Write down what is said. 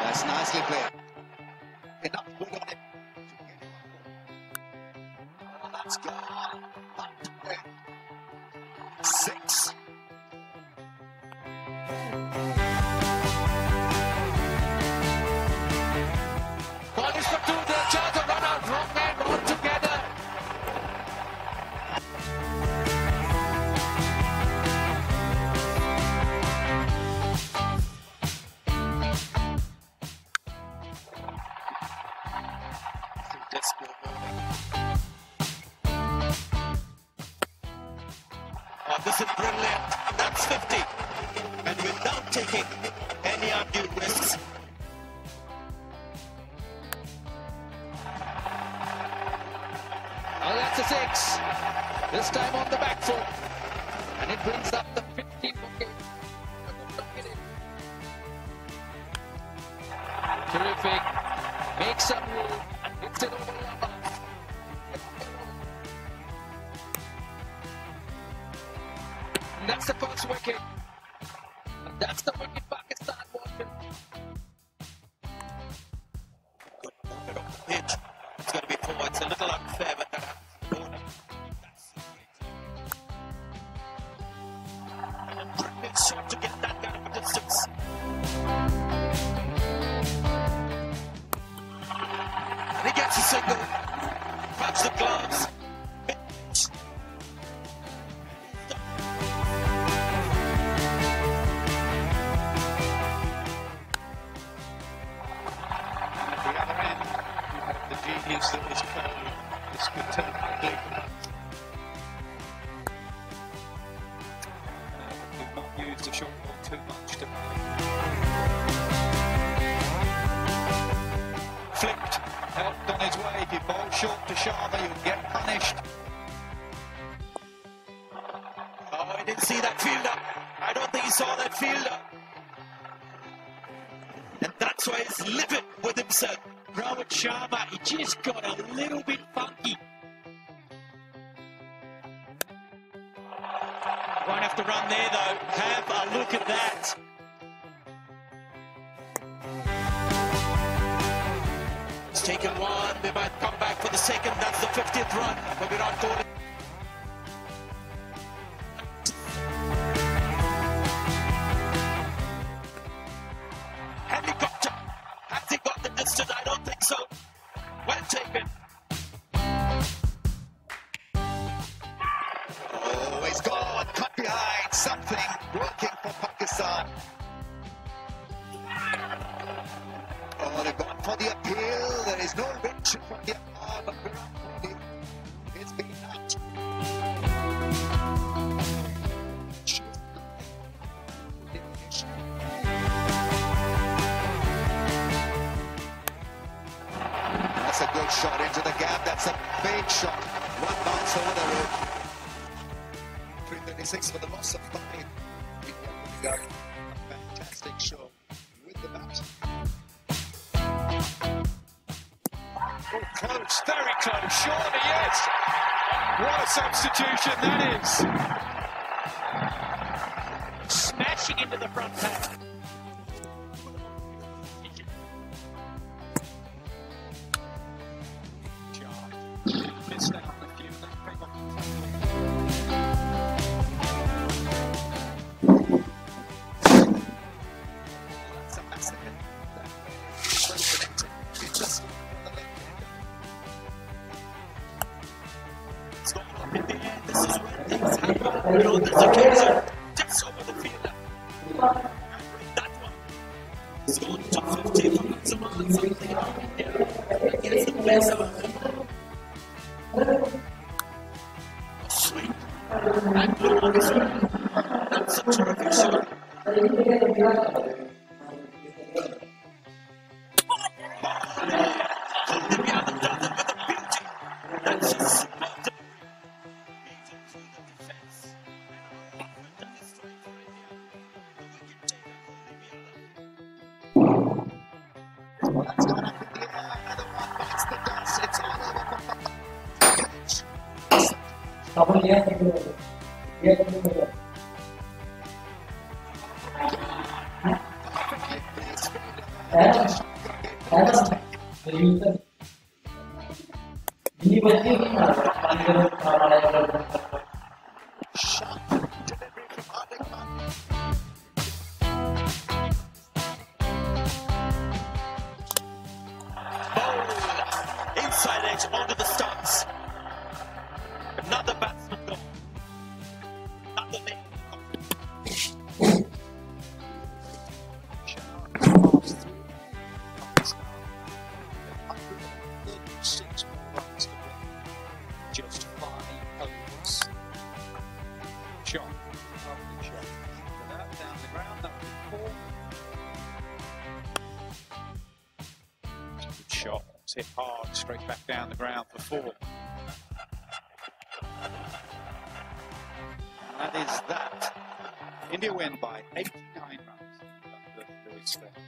That's nicely played. Enough good on it. Let's go. 6. Ball is for 2, the chance to run out, wrong man, all together. Oh, this is brilliant. That's 50. And without taking any undue risks. Oh, that's a 6. This time on the back foot. And it brings up the 50 wicket. Terrific. Makes some room. Hits it over the line. And that's the first wicket. And that's the wicket Pakistan wanted. Pitch. It's going to be 4. It's a little unfair, but that happens. Brilliant shot to get that kind of a distance. And he gets a single. Grabs the gloves. Genius that was Kohli. This could turn quickly. We've not used the short ball too much today. Flicked, helped on his way. If you bowl short to Sharma, you'll get punished. Oh, I didn't see that fielder. I don't think he saw that fielder. And that's why he's livid with himself. Rohit Sharma, he just got a little bit funky. Won't have to run there though. Have a look at that. He's taken one. They might come back for the second. That's the 50th run for Virat Kohli. Helicopter. Has he got the distance? I don't think so. Well taken. Oh, he's gone. Cut behind. Something working for Pakistan. Oh, they've gone for the appeal. There is no reaction from the umpire, but Virat Kohli is being out. That's a good shot into the gap. That's a big shot. One bounce over the road. 336 for the loss of 5. Fantastic show with the bat. Oh, close, very close. Surely, yes. What a substitution that is. Smashing into the front pack. Missed out on a few of those people. That's a massacre. Well connected. It's just on the left hand. It's gone up in the air. This is where things happen. On this occasion, just over the fielder. And with that one, it's gone to 50 for Benzema and something up in there. Against the place of a sweep. And good on his way. That's a terrific shot. That's just smart. That's gone up in the air. Another one bites the dust. It's all over for Pakistan. Sharp delivery from Hardik Pandya. Bowl inside edge onto the stumps. Another batsman gone. Another name. Just 5 overs. Shot. Lovely shot. So that down the ground, that was 4. Good shot. It's hit hard, straight back down the ground for 4. And that is that. India win by 89 runs under Louis Smith.